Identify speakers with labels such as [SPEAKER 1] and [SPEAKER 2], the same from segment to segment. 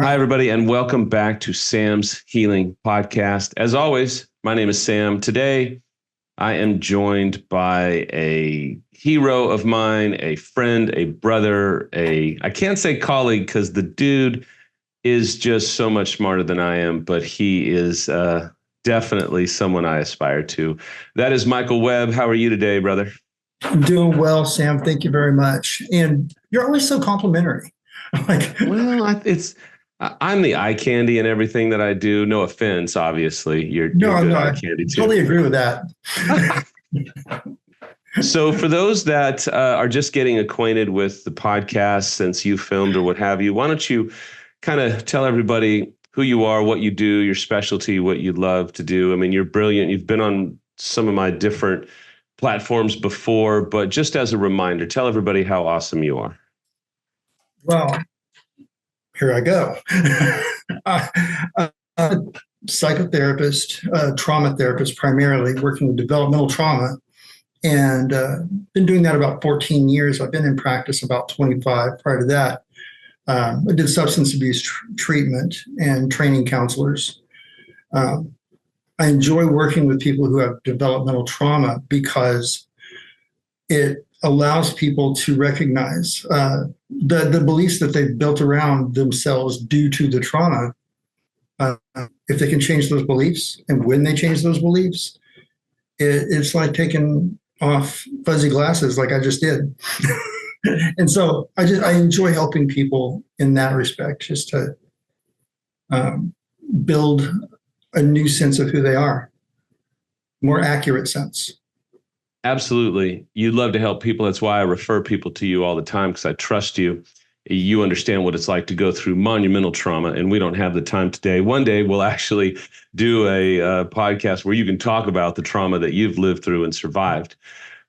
[SPEAKER 1] Hi, everybody, and welcome back to Sam's Healing Podcast. As always, my name is Sam. Today, I am joined by a hero of mine, a friend, a brother, I can't say colleague because the dude is just so much smarter than I am, but he is definitely someone I aspire to. That is Michael Webb. How are you today, brother?
[SPEAKER 2] I'm doing well, Sam. Thank you very much. And you're always so complimentary.
[SPEAKER 1] I'm the eye candy in everything that I do. No offense, obviously. You're good eye candy too.
[SPEAKER 2] Totally agree with that.
[SPEAKER 1] So for those that are just getting acquainted with the podcast since you filmed or what have you, why don't you kind of tell everybody who you are, what you do, your specialty, what you love to do. I mean, you're brilliant. You've been on some of my different platforms before, but just as a reminder, tell everybody how awesome you are.
[SPEAKER 2] Well, here I go. I'm a psychotherapist, trauma therapist, primarily working with developmental trauma, and been doing that about 14 years. I've been in practice about 25 prior to that. I did substance abuse treatment and training counselors. I enjoy working with people who have developmental trauma because it allows people to recognize the beliefs that they've built around themselves due to the trauma. If they can change those beliefs, and when they change those beliefs, it's like taking off fuzzy glasses like I just did. And so I enjoy helping people in that respect, just to build a new sense of who they are, more accurate sense.
[SPEAKER 1] Absolutely. You love to help people. That's why I refer people to you all the time, because I trust you. You understand what it's like to go through monumental trauma, and we don't have the time today. One day we'll actually do a podcast where you can talk about the trauma that you've lived through and survived.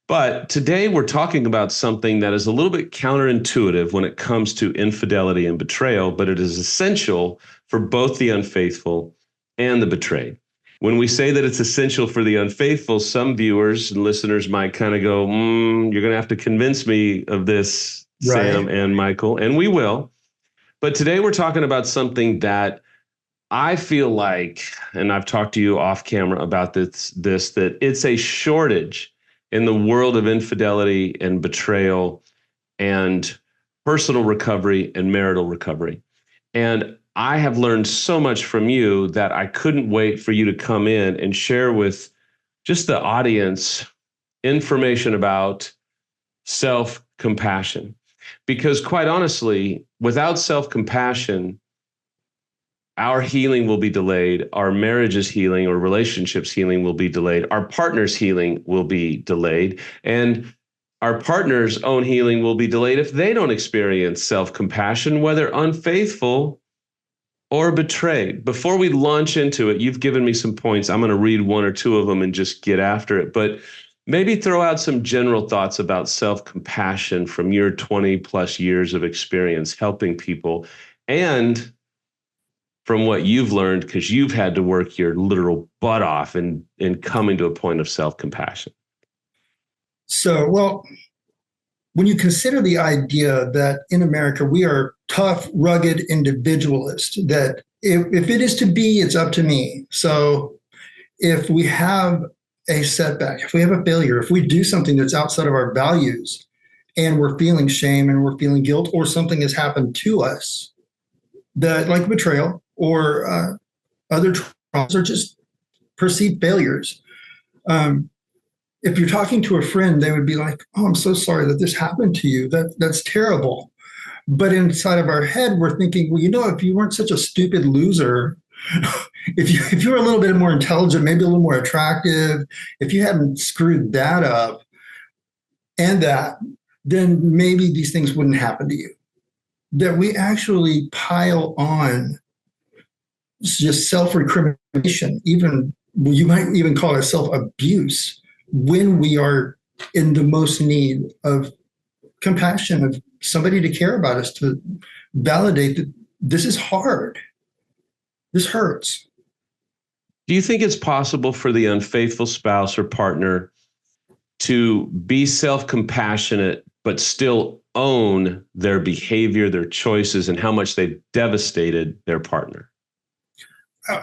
[SPEAKER 1] But today we're talking about something that is a little bit counterintuitive when it comes to infidelity and betrayal, but it is essential for both the unfaithful and the betrayed. When we say that it's essential for the unfaithful, some viewers and listeners might kind of go, you're going to have to convince me of this, right, Sam and Michael, and we will. But today we're talking about something that I feel like, and I've talked to you off camera about this, that it's a shortage in the world of infidelity and betrayal and personal recovery and marital recovery. And I have learned so much from you that I couldn't wait for you to come in and share with just the audience information about self-compassion. Because quite honestly, without self-compassion, our healing will be delayed. Our marriage's healing or relationships healing will be delayed. Our partner's healing will be delayed. And our partner's own healing will be delayed if they don't experience self-compassion, whether unfaithful or betrayed. Before we launch into it, you've given me some points. I'm going to read one or two of them and just get after it. But maybe throw out some general thoughts about self-compassion from your 20 plus years of experience helping people, and from what you've learned, because you've had to work your literal butt off in coming to a point of self-compassion.
[SPEAKER 2] So, well, when you consider the idea that in America, we are tough, rugged individualists, that if it is to be, it's up to me. So if we have a setback, if we have a failure, if we do something that's outside of our values and we're feeling shame and we're feeling guilt, or something has happened to us, that like betrayal or other traumas or just perceived failures, if you're talking to a friend, they would be like, "Oh, I'm so sorry that this happened to you. That's terrible." But inside of our head, we're thinking, well, if you weren't such a stupid loser, if you were a little bit more intelligent, maybe a little more attractive, if you hadn't screwed that up and that, then maybe these things wouldn't happen to you. That we actually pile on just self-recrimination, even you might even call it self-abuse, when we are in the most need of compassion, of somebody to care about us, to validate that this is hard, this hurts.
[SPEAKER 1] Do you think it's possible for the unfaithful spouse or partner to be self-compassionate, but still own their behavior, their choices, and how much they've devastated their partner.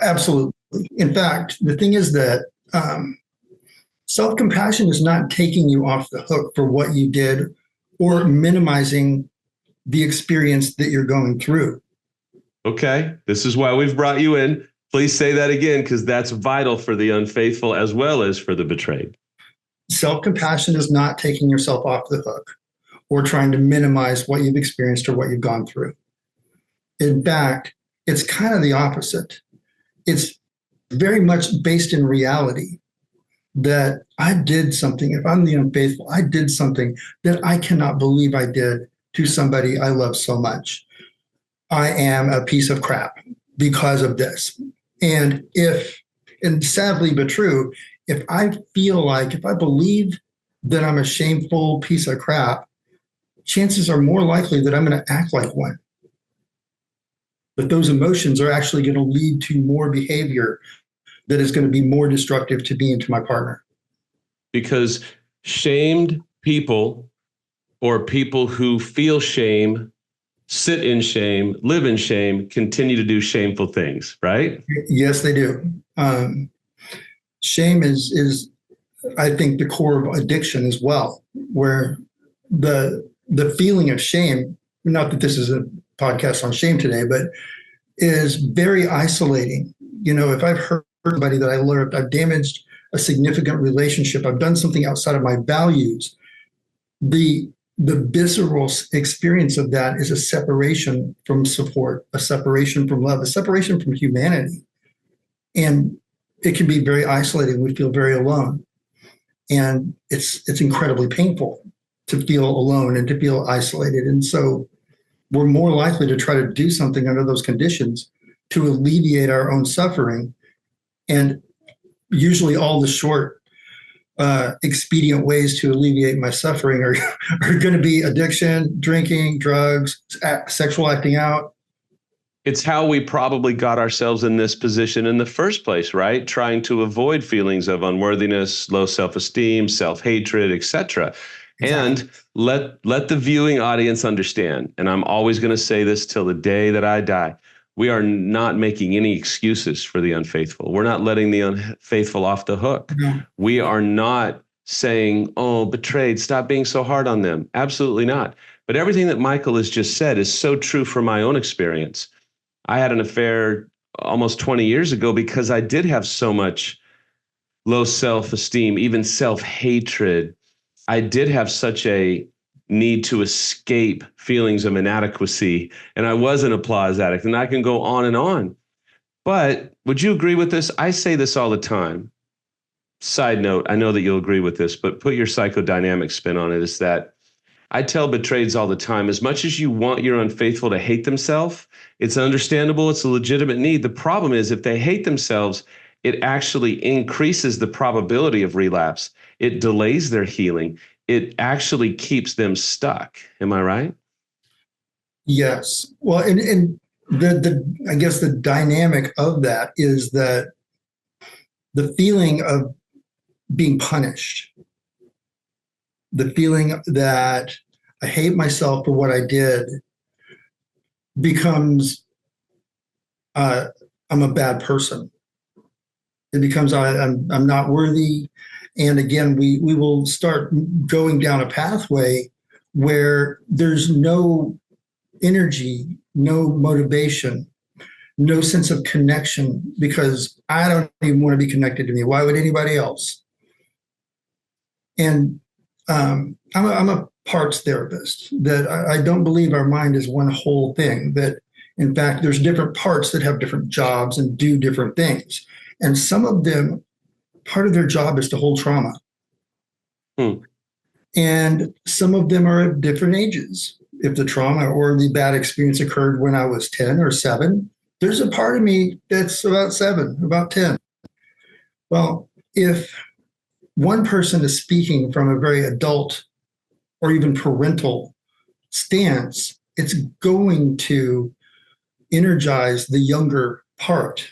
[SPEAKER 2] Absolutely. In fact, the thing is that self-compassion is not taking you off the hook for what you did or minimizing the experience that you're going through.
[SPEAKER 1] Okay, this is why we've brought you in. Please say that again, because that's vital for the unfaithful as well as for the betrayed.
[SPEAKER 2] Self-compassion is not taking yourself off the hook or trying to minimize what you've experienced or what you've gone through. In fact, it's kind of the opposite. It's very much based in reality that I did something. If I'm the unfaithful, I did something that I cannot believe I did to somebody I love so much. I am a piece of crap because of this. And sadly but true, if I believe that I'm a shameful piece of crap, chances are more likely that I'm going to act like one. But those emotions are actually going to lead to more behavior that is going to be more destructive to me and to my partner.
[SPEAKER 1] Because shamed people or people who feel shame, sit in shame, live in shame, continue to do shameful things, right?
[SPEAKER 2] Yes, they do. Shame is, I think, the core of addiction as well, where the feeling of shame, not that this is a podcast on shame today, but is very isolating. If I've hurt somebody that I loved, I've damaged a significant relationship, I've done something outside of my values, the visceral experience of that is a separation from support, a separation from love, a separation from humanity. And it can be very isolating. We feel very alone. And it's incredibly painful to feel alone and to feel isolated. And so we're more likely to try to do something under those conditions to alleviate our own suffering. And usually all the short, expedient ways to alleviate my suffering are going to be addiction, drinking, drugs, sexual acting out.
[SPEAKER 1] It's how we probably got ourselves in this position in the first place, right? Trying to avoid feelings of unworthiness, low self-esteem, self-hatred, etc. Exactly. And let the viewing audience understand, and I'm always going to say this till the day that I die, we are not making any excuses for the unfaithful. We're not letting the unfaithful off the hook. Mm-hmm. We are not saying, oh, betrayed, stop being so hard on them. Absolutely not. But everything that Michael has just said is so true from my own experience. I had an affair almost 20 years ago because I did have so much low self-esteem, even self-hatred. I did have such a need to escape feelings of inadequacy, and I was an applause addict, and I can go on and on. But would you agree with this? I say this all the time. Side note, I know that you'll agree with this, but put your psychodynamic spin on it, is that I tell betrayeds all the time, as much as you want your unfaithful to hate themselves, it's understandable, it's a legitimate need. The problem is if they hate themselves, it actually increases the probability of relapse. It delays their healing. It actually keeps them stuck. Am I right?
[SPEAKER 2] Yes. Well, and I guess the dynamic of that is that the feeling of being punished, the feeling that I hate myself for what I did becomes I'm a bad person. It becomes I'm not worthy. And again, we will start going down a pathway where there's no energy, no motivation, no sense of connection, because I don't even want to be connected to me. Why would anybody else? And I'm a parts therapist, that I don't believe our mind is one whole thing, that in fact, there's different parts that have different jobs and do different things. And some of them, part of their job is to hold trauma. And some of them are at different ages. If the trauma or the bad experience occurred when I was 10 or 7, there's a part of me that's about 7, about 10. Well, if one person is speaking from a very adult or even parental stance, it's going to energize the younger part.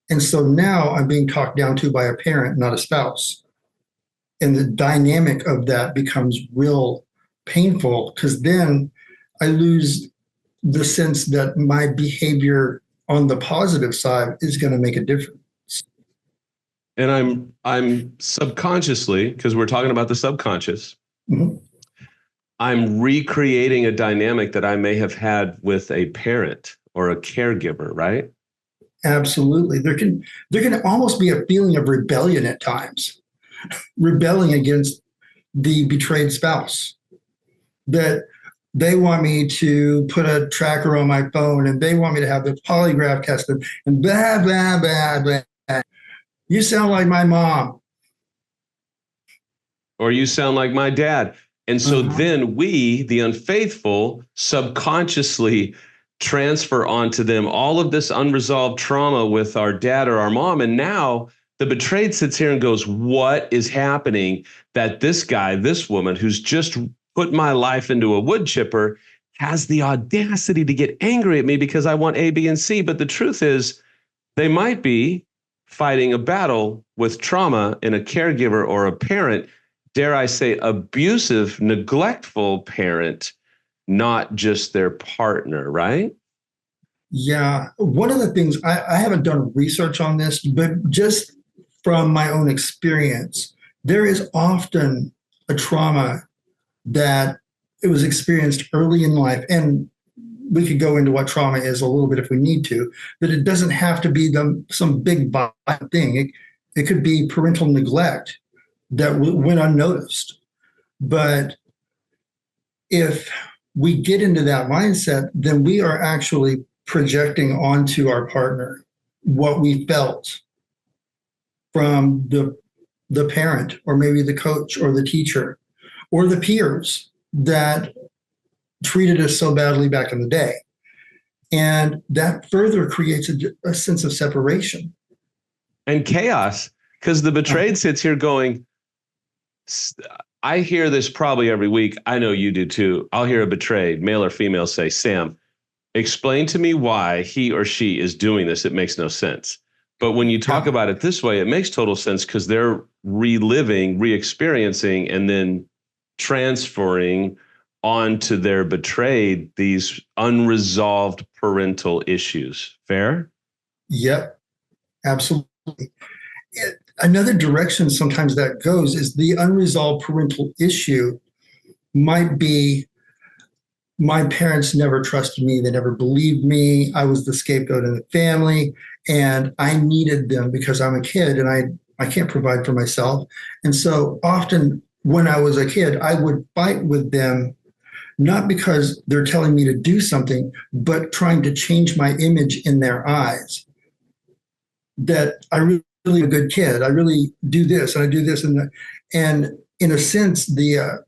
[SPEAKER 2] And so now I'm being talked down to by a parent, not a spouse. And the dynamic of that becomes real painful because then I lose the sense that my behavior on the positive side is going to make a difference.
[SPEAKER 1] And I'm subconsciously, because we're talking about the subconscious,
[SPEAKER 2] Mhm.
[SPEAKER 1] I'm recreating a dynamic that I may have had with a parent or a caregiver, right?
[SPEAKER 2] Absolutely. There can almost be a feeling of rebellion at times, rebelling against the betrayed spouse, that they want me to put a tracker on my phone and they want me to have the polygraph tested and blah, blah, blah, blah. You sound like my mom.
[SPEAKER 1] Or you sound like my dad. And so then we, the unfaithful, subconsciously transfer onto them all of this unresolved trauma with our dad or our mom. And now the betrayed sits here and goes, what is happening that this guy, this woman who's just put my life into a wood chipper has the audacity to get angry at me because I want A, B, and C. But the truth is, they might be fighting a battle with trauma in a caregiver or a parent, dare I say, abusive, neglectful parent, not just their partner, right?
[SPEAKER 2] Yeah. One of the things, I haven't done research on this, but just from my own experience, there is often a trauma that it was experienced early in life. And we could go into what trauma is a little bit if we need to, but it doesn't have to be some big violent thing. It could be parental neglect that went unnoticed. But if we get into that mindset, then we are actually projecting onto our partner what we felt from the parent or maybe the coach or the teacher or the peers that treated us so badly back in the day. And that further creates a sense of separation.
[SPEAKER 1] And chaos, because the betrayed sits here going, I hear this probably every week. I know you do too. I'll hear a betrayed, male or female, say, Sam, explain to me why he or she is doing this. It makes no sense. But when you talk about it this way, it makes total sense because they're reliving, re-experiencing, and then transferring onto their betrayed these unresolved parental issues. Fair?
[SPEAKER 2] Yep, absolutely. Another direction sometimes that goes is the unresolved parental issue might be my parents never trusted me. They never believed me. I was the scapegoat in the family and I needed them because I'm a kid and I can't provide for myself. And so often when I was a kid, I would fight with them, not because they're telling me to do something, but trying to change my image in their eyes. That I really a good kid. I really do this and I do this and that. And in a sense, the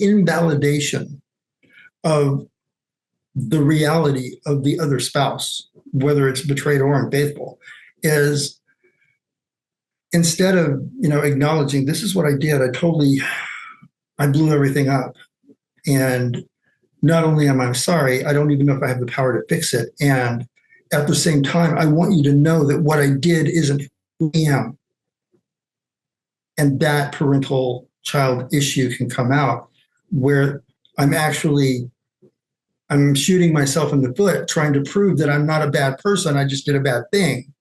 [SPEAKER 2] invalidation of the reality of the other spouse, whether it's betrayed or unfaithful, is instead of acknowledging this is what I did, I blew everything up, and not only am I sorry, I don't even know if I have the power to fix it, and at the same time, I want you to know that what I did isn't who I am, and that parental child issue can come out where I'm shooting myself in the foot trying to prove that I'm not a bad person. I just did a bad thing.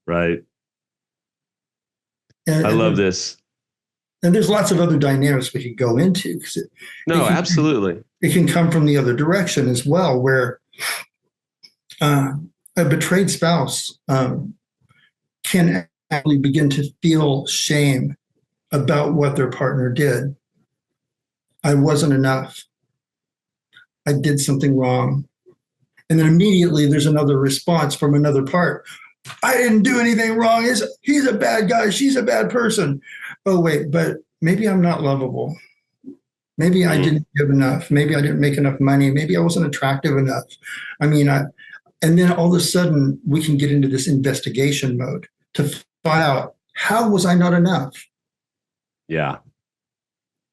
[SPEAKER 1] Right.
[SPEAKER 2] And
[SPEAKER 1] I love this.
[SPEAKER 2] And there's lots of other dynamics we could go into.
[SPEAKER 1] Absolutely.
[SPEAKER 2] It can come from the other direction as well, where a betrayed spouse can actually begin to feel shame about what their partner did. I wasn't enough. I did something wrong. And then immediately there's another response from another part. I didn't do anything wrong. He's a bad guy. She's a bad person. Oh, wait, but maybe I'm not lovable. Maybe I didn't give enough. Maybe I didn't make enough money. Maybe I wasn't attractive enough. And then all of a sudden we can get into this investigation mode to find out, how was I not enough?
[SPEAKER 1] Yeah.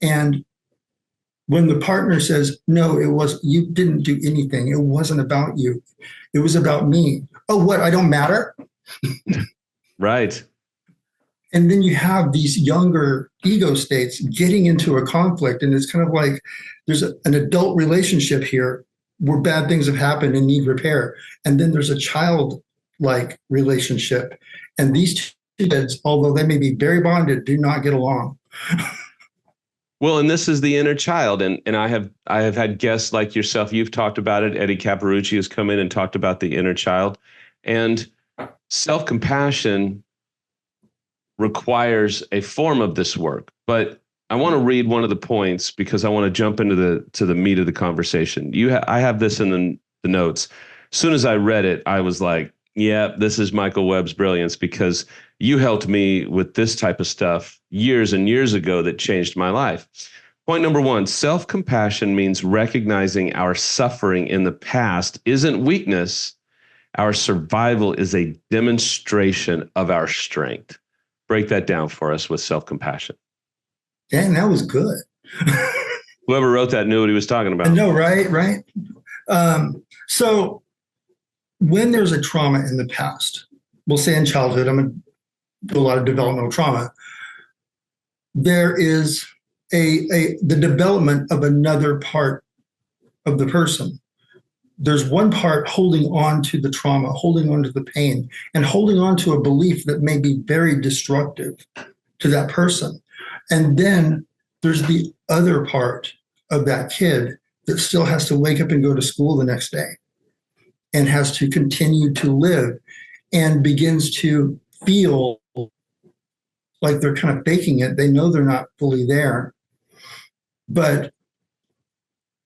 [SPEAKER 2] And when the partner says, no, you didn't do anything. It wasn't about you. It was about me. Oh, what? I don't matter?
[SPEAKER 1] Right.
[SPEAKER 2] And then you have these younger ego states getting into a conflict. And it's kind of like there's an adult relationship here where bad things have happened and need repair. And then there's a childlike relationship. And these two kids, although they may be very bonded, do not get along.
[SPEAKER 1] Well, and this is the inner child. And I have had guests like yourself. You've talked about it. Eddie Caparucci has come in and talked about the inner child. And self-compassion requires a form of this work. But I want to read one of the points because I want to jump into the meat of the conversation. I have this in the notes. As soon as I read it, I was like, yeah, this is Michael Webb's brilliance, because you helped me with this type of stuff years and years ago that changed my life. Point number one, self-compassion means recognizing our suffering in the past isn't weakness. Our survival is a demonstration of our strength. Break that down for us with self-compassion.
[SPEAKER 2] Dang, that was good.
[SPEAKER 1] Whoever wrote that knew what he was talking about.
[SPEAKER 2] No, right. So when there's a trauma in the past, we'll say in childhood, I'm going to do a lot of developmental trauma, there is the development of another part of the person. There's one part holding on to the trauma, holding on to the pain, and holding on to a belief that may be very destructive to that person. And then there's the other part of that kid that still has to wake up and go to school the next day and has to continue to live and begins to feel like they're kind of faking it. They know they're not fully there. But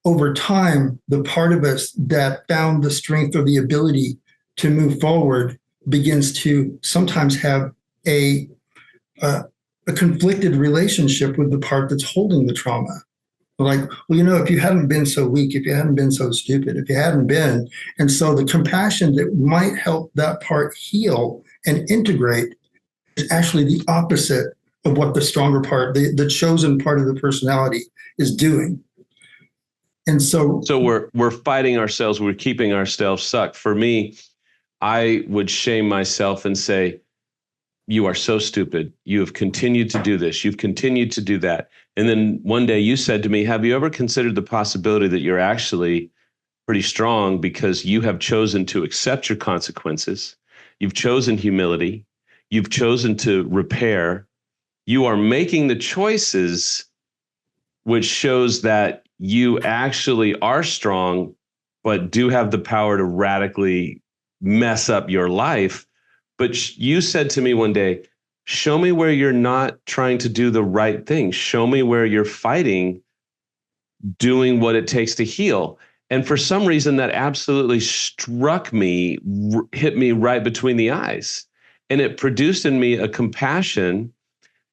[SPEAKER 2] over time, the part of us that found the strength or the ability to move forward begins to sometimes have a conflicted relationship with the part that's holding the trauma. Like, well, if you hadn't been so weak, if you hadn't been so stupid, if you hadn't been. And so the compassion that might help that part heal and integrate is actually the opposite of what the stronger part, the chosen part of the personality is doing. And so
[SPEAKER 1] we're fighting ourselves. We're keeping ourselves stuck. For me, I would shame myself and say, you are so stupid. You have continued to do this. You've continued to do that. And then one day you said to me, have you ever considered the possibility that you're actually pretty strong because you have chosen to accept your consequences? You've chosen humility. You've chosen to repair. You are making the choices, which shows that you actually are strong, but do have the power to radically mess up your life. But you said to me one day, show me where you're not trying to do the right thing. Show me where you're fighting, doing what it takes to heal. And for some reason, that absolutely struck me, hit me right between the eyes. And it produced in me a compassion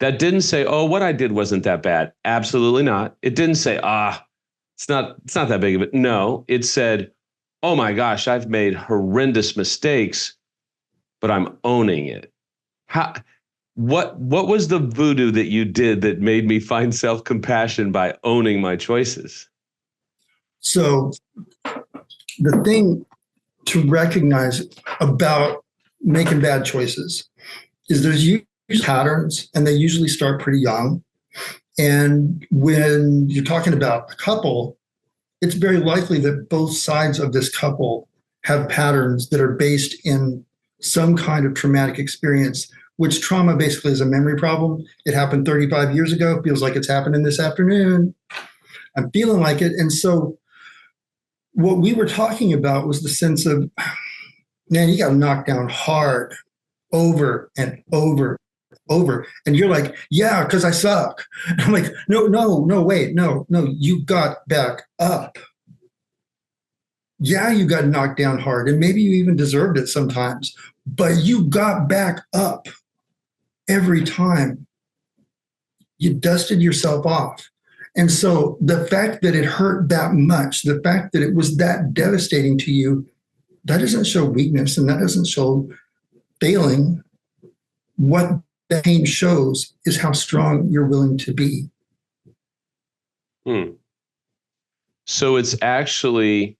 [SPEAKER 1] that didn't say, oh, what I did wasn't that bad. Absolutely not. It didn't say, it's not that big of it. No, it said, oh my gosh, I've made horrendous mistakes, but I'm owning it. What was the voodoo that you did that made me find self-compassion by owning my choices?
[SPEAKER 2] So the thing to recognize about making bad choices is there's usually patterns, and they usually start pretty young. And when you're talking about a couple, it's very likely that both sides of this couple have patterns that are based in some kind of traumatic experience, which trauma basically is a memory problem. It happened 35 years ago. Feels like it's happening this afternoon. I'm feeling like it. And so what we were talking about was the sense of, man, you got knocked down hard over and over. And you're like, yeah, because I suck. And I'm like, no, wait, no, you got back up. Yeah, you got knocked down hard, and maybe you even deserved it sometimes, but you got back up every time. You dusted yourself off. And so the fact that it hurt that much, the fact that it was that devastating to you, that doesn't show weakness, and that doesn't show failing. What that pain shows is how strong you're willing to be.
[SPEAKER 1] So it's actually,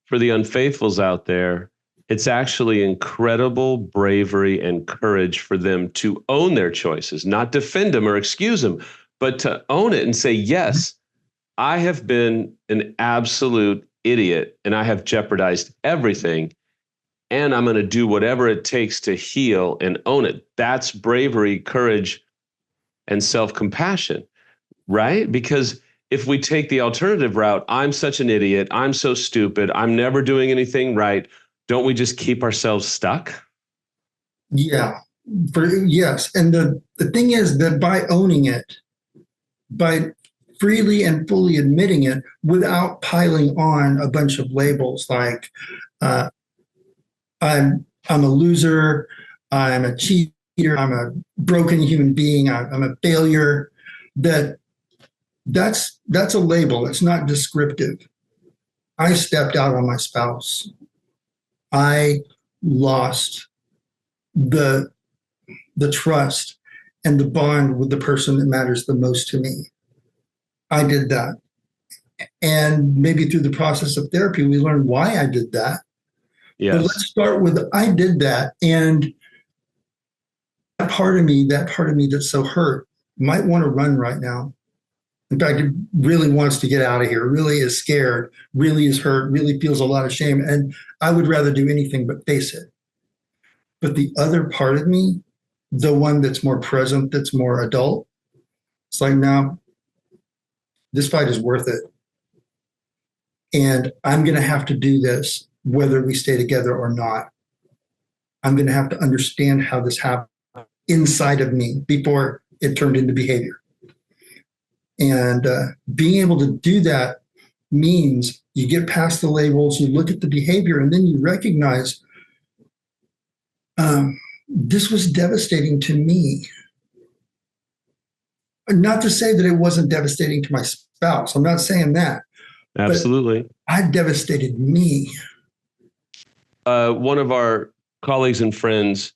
[SPEAKER 1] for the unfaithfuls out there, It's actually incredible bravery and courage for them to own their choices, not defend them or excuse them, but to own it and say, yes, I have been an absolute idiot and I have jeopardized everything. And I'm going to do whatever it takes to heal and own it. That's bravery, courage, and self-compassion, right? Because if we take the alternative route, I'm such an idiot, I'm so stupid, I'm never doing anything right, don't we just keep ourselves stuck?
[SPEAKER 2] Yeah. Yes. And the thing is that by owning it, by freely and fully admitting it without piling on a bunch of labels like uh, I'm a loser, I'm a cheater, I'm a broken human being, I'm a failure, that's a label. It's not descriptive. I stepped out on my spouse. I lost the trust and the bond with the person that matters the most to me. I did that. And maybe through the process of therapy, we learned why I did that.
[SPEAKER 1] Yes.
[SPEAKER 2] But let's start with I did that. And that part of me that's so hurt might want to run right now. In fact, it really wants to get out of here, really is scared, really is hurt, really feels a lot of shame. And I would rather do anything but face it. But the other part of me, the one that's more present, that's more adult, it's like, no, this fight is worth it. And I'm going to have to do this, whether we stay together or not. I'm going to have to understand how this happened inside of me before it turned into behavior. And being able to do that means you get past the labels, you look at the behavior, and then you recognize this was devastating to me. Not to say that it wasn't devastating to my spouse. I'm not saying that.
[SPEAKER 1] Absolutely.
[SPEAKER 2] I devastated me.
[SPEAKER 1] One of our colleagues and friends,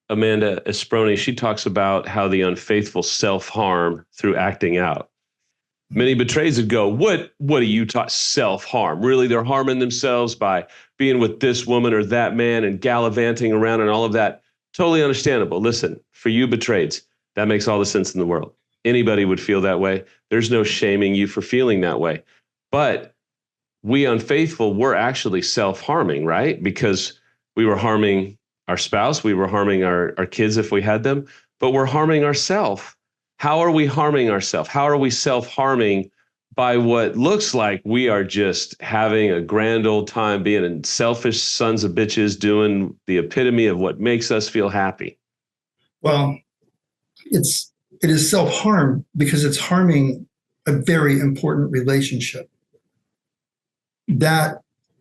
[SPEAKER 1] Amanda Esproni, she talks about how the unfaithful self-harm through acting out. Many betrays would go, what do you talk self-harm? Really, they're harming themselves by being with this woman or that man and gallivanting around and all of that. Totally understandable. Listen, for you betrayeds, that makes all the sense in the world. Anybody would feel that way. There's no shaming you for feeling that way. But we unfaithful, we're actually self-harming, right? Because we were harming our spouse, we were harming our kids if we had them, but we're harming ourselves. How are we harming ourselves? How are we self-harming by what looks like we are just having a grand old time being selfish sons of bitches doing the epitome of what makes us feel happy?
[SPEAKER 2] Well, it is self-harm because it's harming a very important relationship. That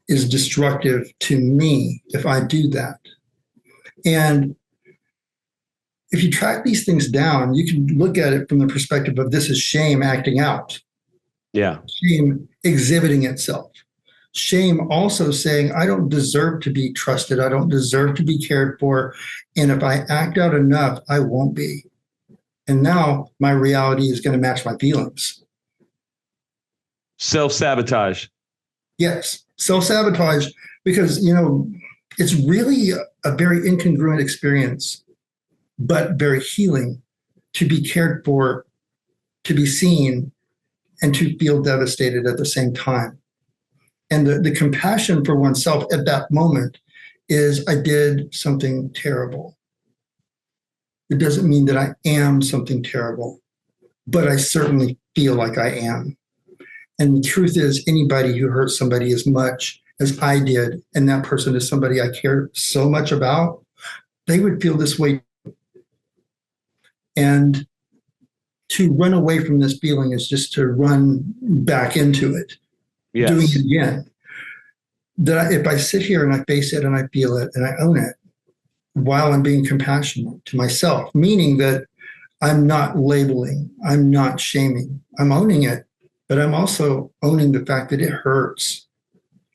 [SPEAKER 2] is destructive to me if I do that. And if you track these things down, you can look at it from the perspective of this is shame acting out.
[SPEAKER 1] Yeah.
[SPEAKER 2] Shame exhibiting itself. Shame also saying, I don't deserve to be trusted. I don't deserve to be cared for. And if I act out enough, I won't be. And now my reality is going to match my feelings.
[SPEAKER 1] Self-sabotage.
[SPEAKER 2] Yes, self-sabotage, because, it's really a very incongruent experience, but very healing to be cared for, to be seen, and to feel devastated at the same time. And the compassion for oneself at that moment is, I did something terrible. It doesn't mean that I am something terrible, but I certainly feel like I am. And the truth is, anybody who hurts somebody as much as I did, and that person is somebody I care so much about, they would feel this way. And to run away from this feeling is just to run back into it,
[SPEAKER 1] Yes.
[SPEAKER 2] doing it again. That if I sit here and I face it and I feel it and I own it, while I'm being compassionate to myself, meaning that I'm not labeling, I'm not shaming, I'm owning it, but I'm also owning the fact that it hurts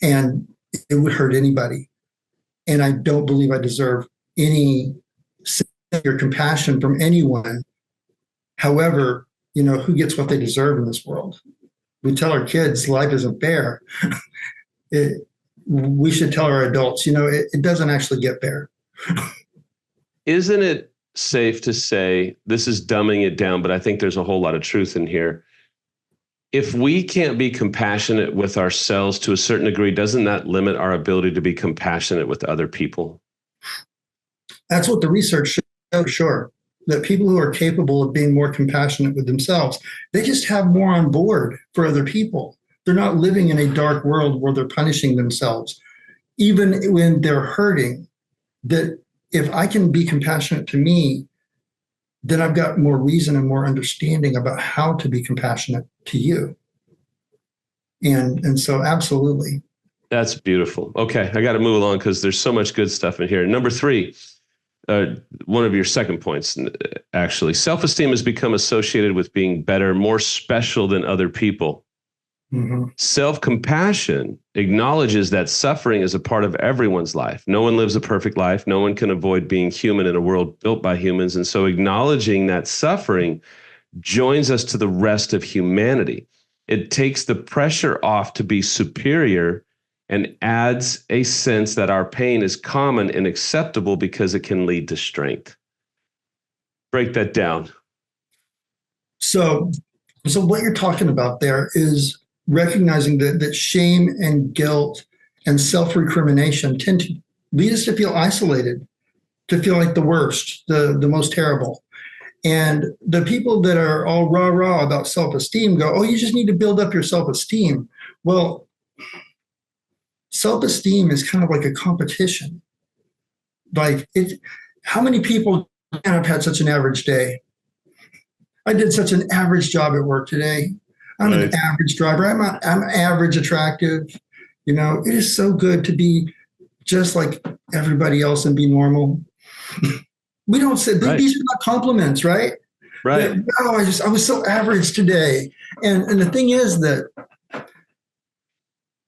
[SPEAKER 2] and it would hurt anybody. And I don't believe I deserve any sympathy or compassion from anyone. However, who gets what they deserve in this world? We tell our kids life isn't fair. we should tell our adults, it doesn't actually get there.
[SPEAKER 1] Isn't it safe to say, this is dumbing it down, but I think there's a whole lot of truth in here. If we can't be compassionate with ourselves to a certain degree, doesn't that limit our ability to be compassionate with other people?
[SPEAKER 2] That's what the research shows, sure. That people who are capable of being more compassionate with themselves, they just have more on board for other people. They're not living in a dark world where they're punishing themselves. Even when they're hurting, that if I can be compassionate to me, then I've got more reason and more understanding about how to be compassionate to you. And so absolutely.
[SPEAKER 1] That's beautiful. Okay, I got to move along because there's so much good stuff in here. Number 3, one of your second points, actually, self-esteem has become associated with being better, more special than other people. Mm-hmm. Self-compassion acknowledges that suffering is a part of everyone's life. No one lives a perfect life. No one can avoid being human in a world built by humans. And so acknowledging that suffering joins us to the rest of humanity. It takes the pressure off to be superior and adds a sense that our pain is common and acceptable because it can lead to strength. Break that down.
[SPEAKER 2] So what you're talking about there is recognizing that shame and guilt and self-recrimination tend to lead us to feel isolated, to feel like the worst, the most terrible. And the people that are all rah-rah about self-esteem go, oh, you just need to build up your self-esteem. Well, self-esteem is kind of like a competition. Like, how many people have had such an average day? I did such an average job at work today. I'm an average driver. I'm average attractive. It is so good to be just like everybody else and be normal. We don't say these are not compliments, right?
[SPEAKER 1] Right.
[SPEAKER 2] Oh, I was so average today. And the thing is that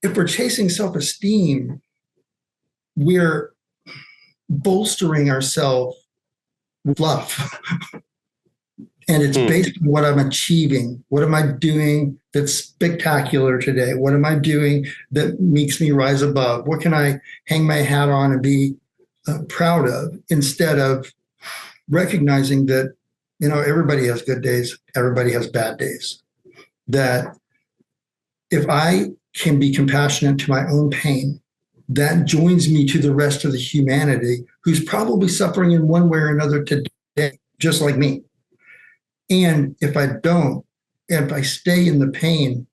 [SPEAKER 2] if we're chasing self-esteem, we're bolstering ourselves with fluff. And it's based on what I'm achieving. What am I doing that's spectacular today? What am I doing that makes me rise above? What can I hang my hat on and be proud of, instead of recognizing that, everybody has good days, everybody has bad days. That if I can be compassionate to my own pain, that joins me to the rest of the humanity who's probably suffering in one way or another today, just like me. And if I don't, if I stay in the pain,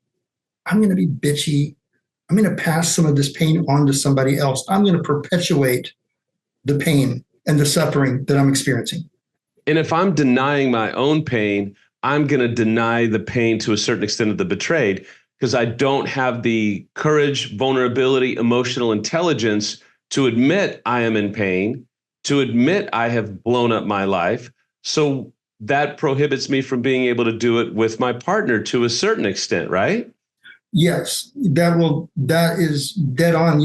[SPEAKER 2] I'm going to be bitchy. I'm going to pass some of this pain on to somebody else. I'm going to perpetuate the pain and the suffering that I'm experiencing.
[SPEAKER 1] And if I'm denying my own pain, I'm going to deny the pain to a certain extent of the betrayed, because I don't have the courage, vulnerability, emotional intelligence to admit I am in pain, to admit I have blown up my life. So that prohibits me from being able to do it with my partner to a certain extent, right?
[SPEAKER 2] Yes, that is dead on.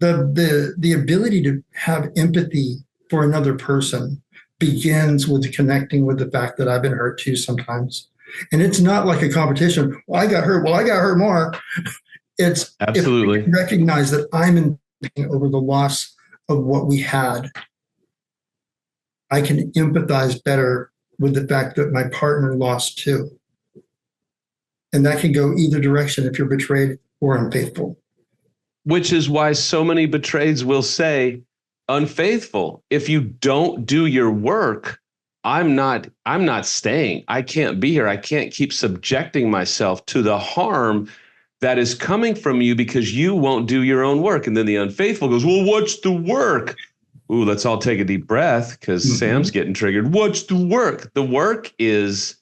[SPEAKER 2] The ability to have empathy for another person begins with connecting with the fact that I've been hurt too sometimes. And it's not like a competition. Well, I got hurt more. It's
[SPEAKER 1] absolutely
[SPEAKER 2] if I recognize that I'm in pain over the loss of what we had. I can empathize better with the fact that my partner lost too. And that can go either direction if you're betrayed or unfaithful.
[SPEAKER 1] Which is why so many betrayeds will say, unfaithful, if you don't do your work, I'm not staying. I can't be here. I can't keep subjecting myself to the harm that is coming from you because you won't do your own work. And then the unfaithful goes, well, what's the work? Ooh, let's all take a deep breath because Sam's getting triggered. What's the work? The work is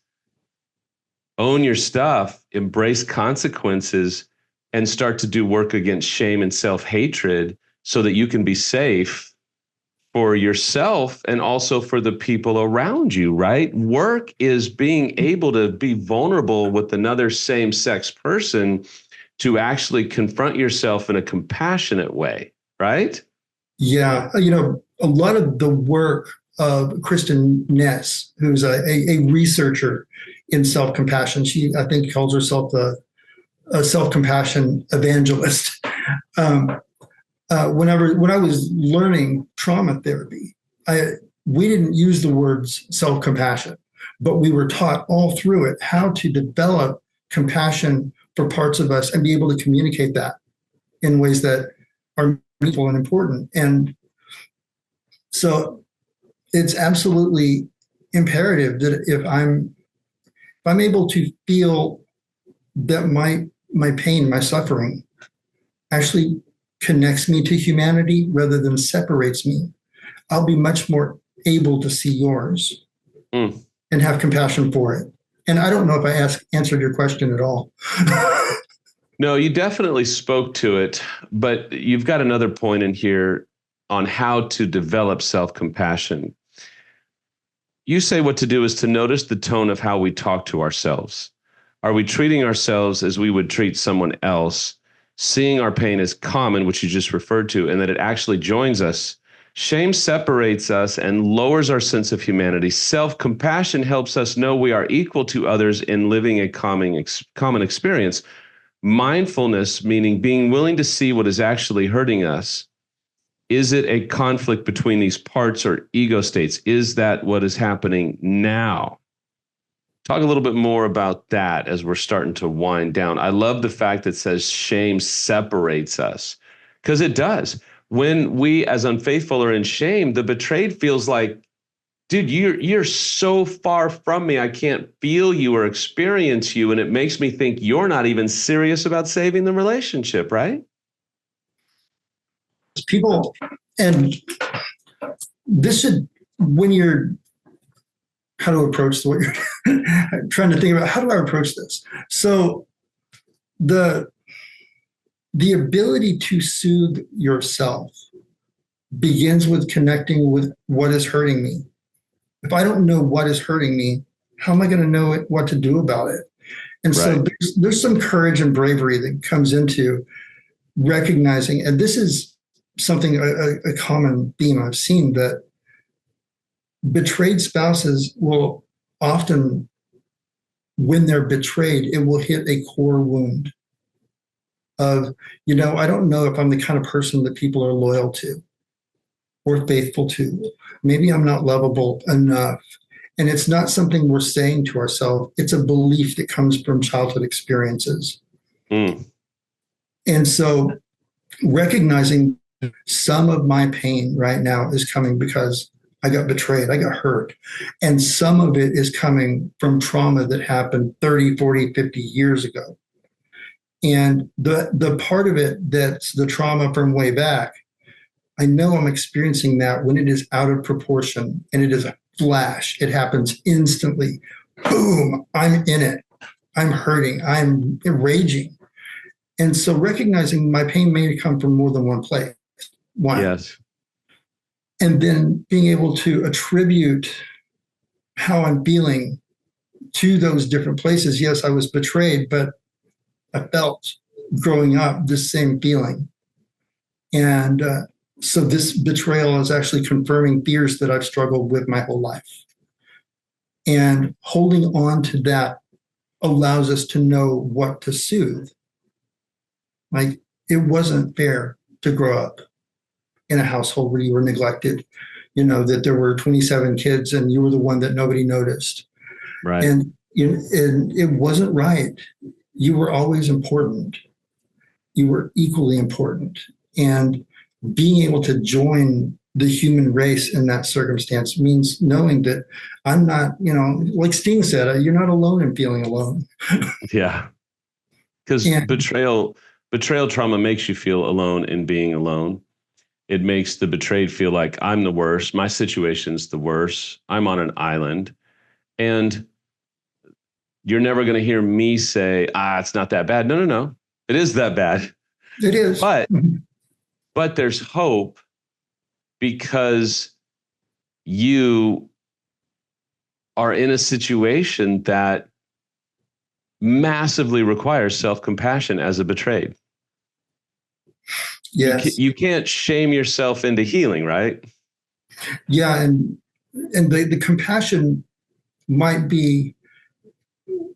[SPEAKER 1] own your stuff, embrace consequences, and start to do work against shame and self-hatred so that you can be safe for yourself and also for the people around you, right? Work is being able to be vulnerable with another same-sex person to actually confront yourself in a compassionate way, right?
[SPEAKER 2] Yeah, a lot of the work of Kristen Ness, who's a researcher in self-compassion, she, I think, calls herself a self-compassion evangelist. When I was learning trauma therapy, we didn't use the words self-compassion, but we were taught all through it how to develop compassion for parts of us and be able to communicate that in ways that are meaningful and important. And so it's absolutely imperative that if I'm able to feel that my pain, my suffering actually connects me to humanity rather than separates me, I'll be much more able to see yours and have compassion for it. And I don't know if I answered your question at all.
[SPEAKER 1] No, you definitely spoke to it, but you've got another point in here on how to develop self-compassion. You say what to do is to notice the tone of how we talk to ourselves. Are we treating ourselves as we would treat someone else, seeing our pain as common, which you just referred to, and that it actually joins us? Shame separates us and lowers our sense of humanity. Self-compassion helps us know we are equal to others in living a common experience. Mindfulness, meaning being willing to see what is actually hurting us. Is it a conflict between these parts or ego states? Is that what is happening now? Talk a little bit more about that as we're starting to wind down. I love the fact that it says shame separates us, because it does. When we as unfaithful are in shame, the betrayed feels like, dude, you're so far from me. I can't feel you or experience you. And it makes me think you're not even serious about saving the relationship, right?
[SPEAKER 2] People, and this should, when you're, how to approach what you're trying to think about, how do I approach this? So the ability to soothe yourself begins with connecting with what is hurting me. If I don't know what is hurting me, how am I going to know what to do about it? And so there's some courage and bravery that comes into recognizing, and this is something, a common theme I've seen, that betrayed spouses will often, when they're betrayed, it will hit a core wound of, I don't know if I'm the kind of person that people are loyal to or faithful to. Maybe I'm not lovable enough. And it's not something we're saying to ourselves. It's a belief that comes from childhood experiences. And so recognizing some of my pain right now is coming because I got betrayed, I got hurt. And some of it is coming from trauma that happened 30, 40, 50 years ago. And the part of it that's the trauma from way back, I know I'm experiencing that when it is out of proportion and it is a flash. It happens instantly. Boom, I'm in it. I'm hurting. I'm raging. And so recognizing my pain may come from more than one place.
[SPEAKER 1] Yes.
[SPEAKER 2] And then being able to attribute how I'm feeling to those different places. Yes, I was betrayed, but I felt growing up this same feeling. And so this betrayal is actually confirming fears that I've struggled with my whole life. And holding on to that allows us to know what to soothe. Like, it wasn't fair to grow up in a household where you were neglected, that there were 27 kids and you were the one that nobody noticed.
[SPEAKER 1] Right.
[SPEAKER 2] And it wasn't right. You were always important. You were equally important. And being able to join the human race in that circumstance means knowing that I'm not, like Sting said, you're not alone in feeling alone.
[SPEAKER 1] Yeah. Because betrayal trauma makes you feel alone in being alone. It makes the betrayed feel like I'm the worst. My situation's the worst. I'm on an island. And you're never going to hear me say, it's not that bad. No. It is that bad.
[SPEAKER 2] It is.
[SPEAKER 1] But there's hope, because you are in a situation that massively requires self-compassion as a betrayed.
[SPEAKER 2] Yes.
[SPEAKER 1] You can't shame yourself into healing, right?
[SPEAKER 2] Yeah. And the compassion might be,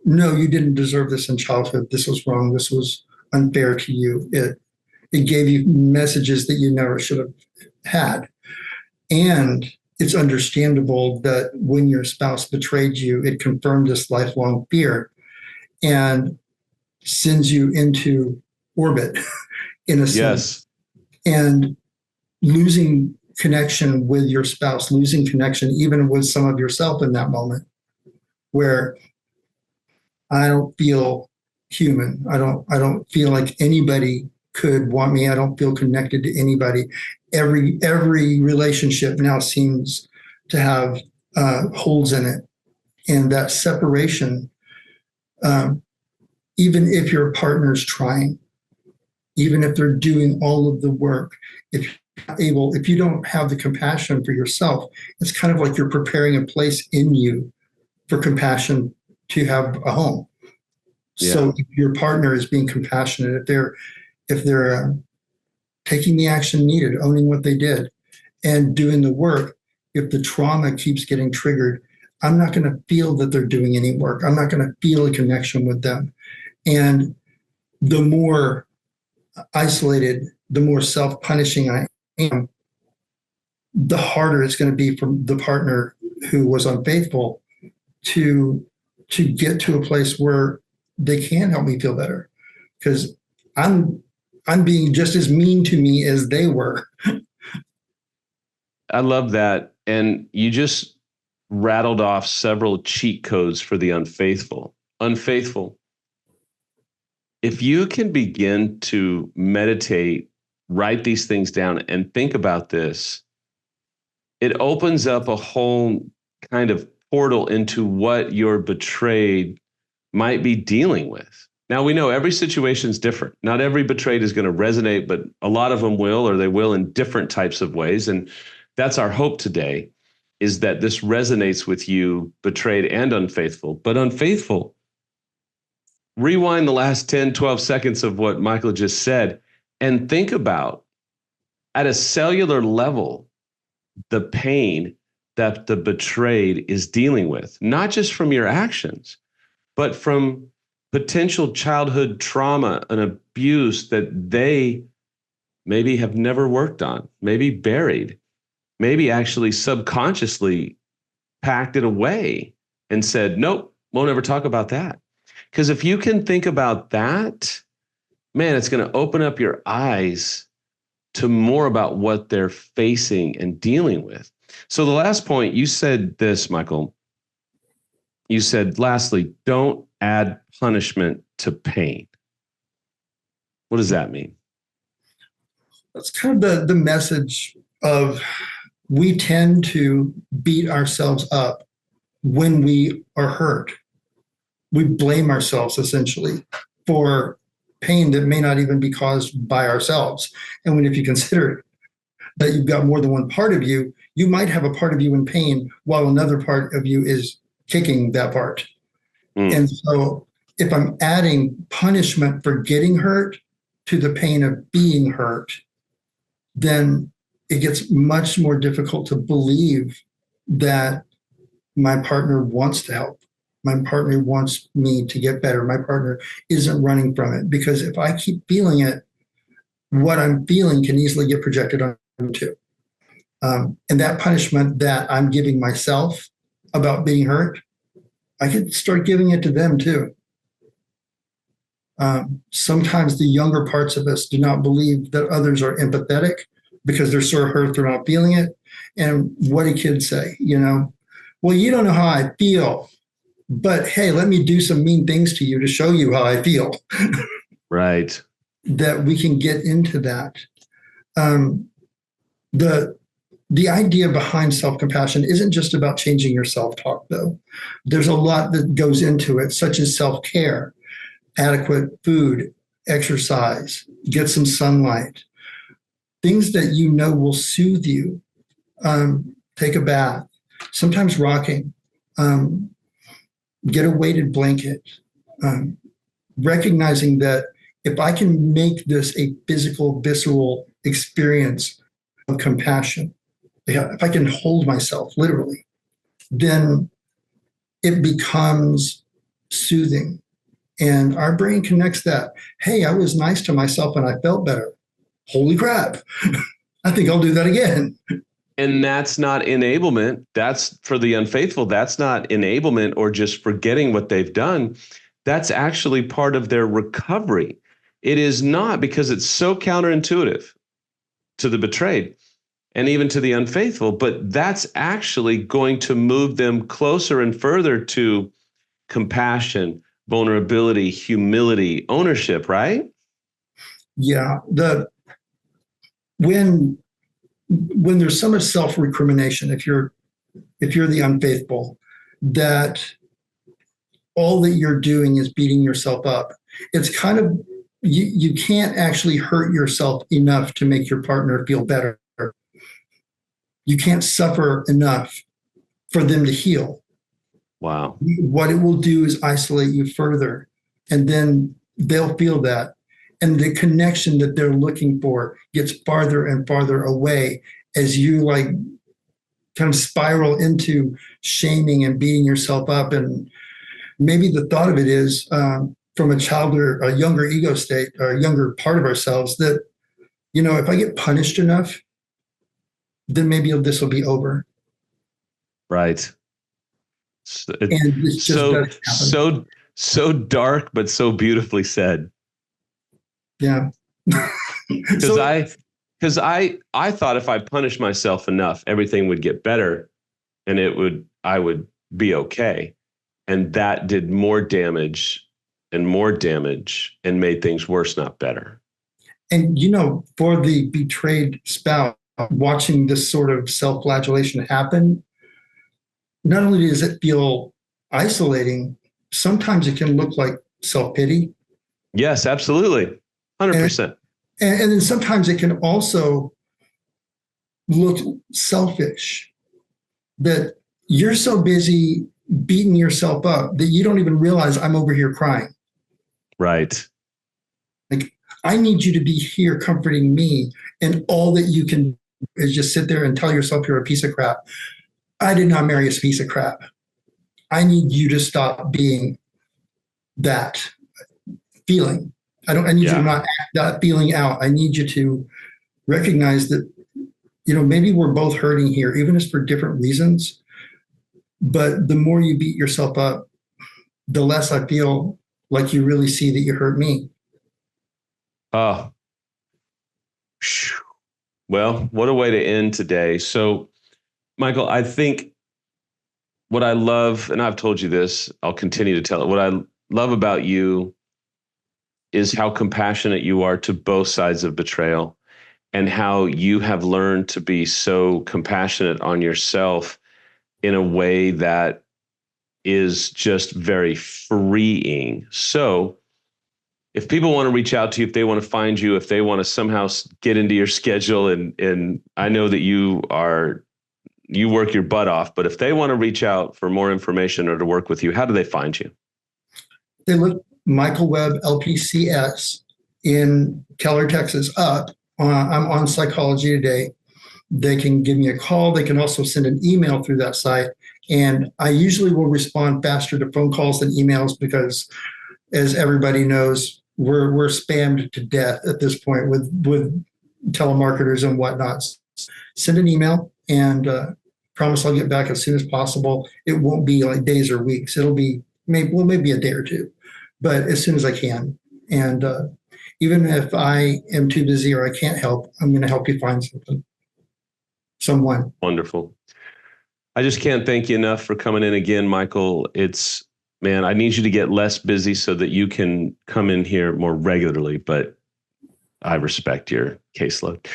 [SPEAKER 2] no, you didn't deserve this in childhood. This was wrong. This was unfair to you. It gave you messages that you never should have had. And it's understandable that when your spouse betrayed you, it confirmed this lifelong fear and sends you into orbit in a sense.
[SPEAKER 1] Yes.
[SPEAKER 2] And losing connection with your spouse, losing connection even with some of yourself in that moment where I don't feel human. I don't feel like anybody could want me. I don't feel connected to anybody. Every relationship now seems to have holes in it. And that separation, even if your partner's trying, even if they're doing all of the work, if you don't have the compassion for yourself, it's kind of like you're preparing a place in you for compassion to have a home. Yeah. So if your partner is being compassionate, if they're taking the action needed, owning what they did, and doing the work, if the trauma keeps getting triggered, I'm not going to feel that they're doing any work. I'm not going to feel a connection with them. And the more isolated, the more self-punishing I am, the harder it's going to be for the partner who was unfaithful to get to a place where they can help me feel better, because I'm being just as mean to me as they were.
[SPEAKER 1] I love that. And you just rattled off several cheat codes for the unfaithful. Unfaithful. If you can begin to meditate, write these things down, and think about this, it opens up a whole kind of portal into what your betrayed might be dealing with. Now, we know every situation is different. Not every betrayed is going to resonate, but a lot of them will, or they will in different types of ways. And that's our hope today, is that this resonates with you, betrayed and unfaithful. But unfaithful, rewind the last 10, 12 seconds of what Michael just said and think about, at a cellular level, the pain that the betrayed is dealing with, not just from your actions, but from potential childhood trauma and abuse that they maybe have never worked on, maybe buried, maybe actually subconsciously packed it away and said, nope, won't ever talk about that. Because if you can think about that, man, it's going to open up your eyes to more about what they're facing and dealing with. So the last point, you said this, Michael. You said, lastly, don't add punishment to pain. What does that mean?
[SPEAKER 2] That's kind of the message of, we tend to beat ourselves up when we are hurt. We blame ourselves essentially for pain that may not even be caused by ourselves. And when, if you consider that you've got more than one part of you, you might have a part of you in pain while another part of you is kicking that part. And so if I'm adding punishment for getting hurt to the pain of being hurt, then it gets much more difficult to believe that my partner wants to help. My partner wants me to get better. My partner isn't running from it. Because if I keep feeling it, what I'm feeling can easily get projected on them too. And that punishment that I'm giving myself about being hurt, I could start giving it to them too. Sometimes the younger parts of us do not believe that others are empathetic because they're so hurt they're not feeling it. And what do kids say? Well, you don't know how I feel, but hey, let me do some mean things to you to show you how I feel.
[SPEAKER 1] Right.
[SPEAKER 2] That we can get into that. The idea behind self-compassion isn't just about changing your self-talk, though. There's a lot that goes into it, such as self-care, adequate food, exercise, get some sunlight, things that you know will soothe you. Take a bath, sometimes rocking, get a weighted blanket, recognizing that if I can make this a physical, visceral experience of compassion, if I can hold myself literally, then it becomes soothing. And our brain connects that. Hey, I was nice to myself and I felt better. holy crap, I think I'll do that again.
[SPEAKER 1] And that's not enablement. That's for the unfaithful. That's not enablement or just forgetting what they've done. That's actually part of their recovery. It is not, because it's so counterintuitive to the betrayed and even to the unfaithful, but that's actually going to move them closer and further to compassion, vulnerability, humility, ownership, right?
[SPEAKER 2] Yeah. When there's so much self-recrimination, if you're the unfaithful, that all that you're doing is beating yourself up, it's kind of, you can't actually hurt yourself enough to make your partner feel better. You can't suffer enough for them to heal.
[SPEAKER 1] Wow.
[SPEAKER 2] What it will do is isolate you further, and then they'll feel that. And the connection that they're looking for gets farther and farther away as you like kind of spiral into shaming and beating yourself up. And maybe the thought of it is from a child or a younger ego state or a younger part of ourselves that, if I get punished enough, then maybe this will be over.
[SPEAKER 1] Right.
[SPEAKER 2] And this just doesn't happen.
[SPEAKER 1] So dark, but so beautifully said.
[SPEAKER 2] Yeah.
[SPEAKER 1] Because I thought if I punished myself enough, everything would get better and I would be okay. And that did more damage and made things worse, not better.
[SPEAKER 2] And, for the betrayed spouse, watching this sort of self-flagellation happen, not only does it feel isolating, sometimes it can look like self-pity.
[SPEAKER 1] Yes, absolutely. 100%.
[SPEAKER 2] And then sometimes it can also look selfish, that you're so busy beating yourself up that you don't even realize I'm over here crying.
[SPEAKER 1] Right.
[SPEAKER 2] Like, I need you to be here comforting me, and all that you can do is just sit there and tell yourself you're a piece of crap. I did not marry a piece of crap. I need you to stop being that feeling. I need you to not act that feeling out. I need you to recognize that, maybe we're both hurting here, even if it's for different reasons. But the more you beat yourself up, the less I feel like you really see that you hurt me.
[SPEAKER 1] Oh, well, what a way to end today. So, Michael, I think what I love, and I've told you this, I'll continue to tell it. What I love about you is how compassionate you are to both sides of betrayal, and how you have learned to be so compassionate on yourself in a way that is just very freeing. So if people want to reach out to you, if they want to find you, if they want to somehow get into your schedule, and I know that you work your butt off, but if they want to reach out for more information or to work with you, how do they find you?
[SPEAKER 2] They look Michael Webb, LPCS, in Keller, Texas, up. I'm on Psychology Today. They can give me a call. They can also send an email through that site. And I usually will respond faster to phone calls than emails because, as everybody knows, we're spammed to death at this point with telemarketers and whatnot. Send an email, and promise I'll get back as soon as possible. It won't be like days or weeks. It'll be maybe a day or two, but as soon as I can. And even if I am too busy or I can't help, I'm going to help you find someone.
[SPEAKER 1] Wonderful. I just can't thank you enough for coming in again, Michael. Man, I need you to get less busy so that you can come in here more regularly, but I respect your caseload.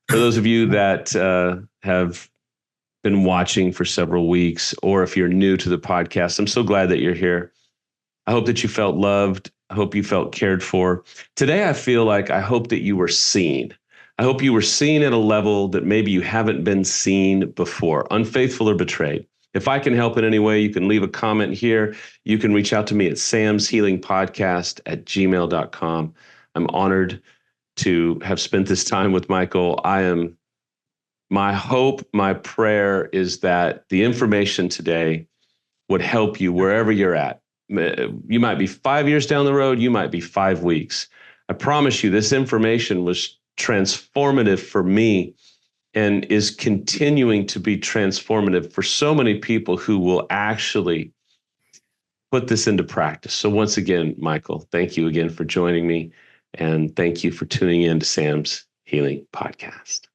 [SPEAKER 1] For those of you that have been watching for several weeks, or if you're new to the podcast, I'm so glad that you're here. I hope that you felt loved. I hope you felt cared for. Today, I hope that you were seen. I hope you were seen at a level that maybe you haven't been seen before, unfaithful or betrayed. If I can help in any way, you can leave a comment here. You can reach out to me at samshealingpodcast@gmail.com. I'm honored to have spent this time with Michael. My hope, my prayer is that the information today would help you wherever you're at. You might be 5 years down the road. You might be 5 weeks. I promise you this information was transformative for me and is continuing to be transformative for so many people who will actually put this into practice. So once again, Michael, thank you again for joining me. And thank you for tuning in to Sam's Healing Podcast.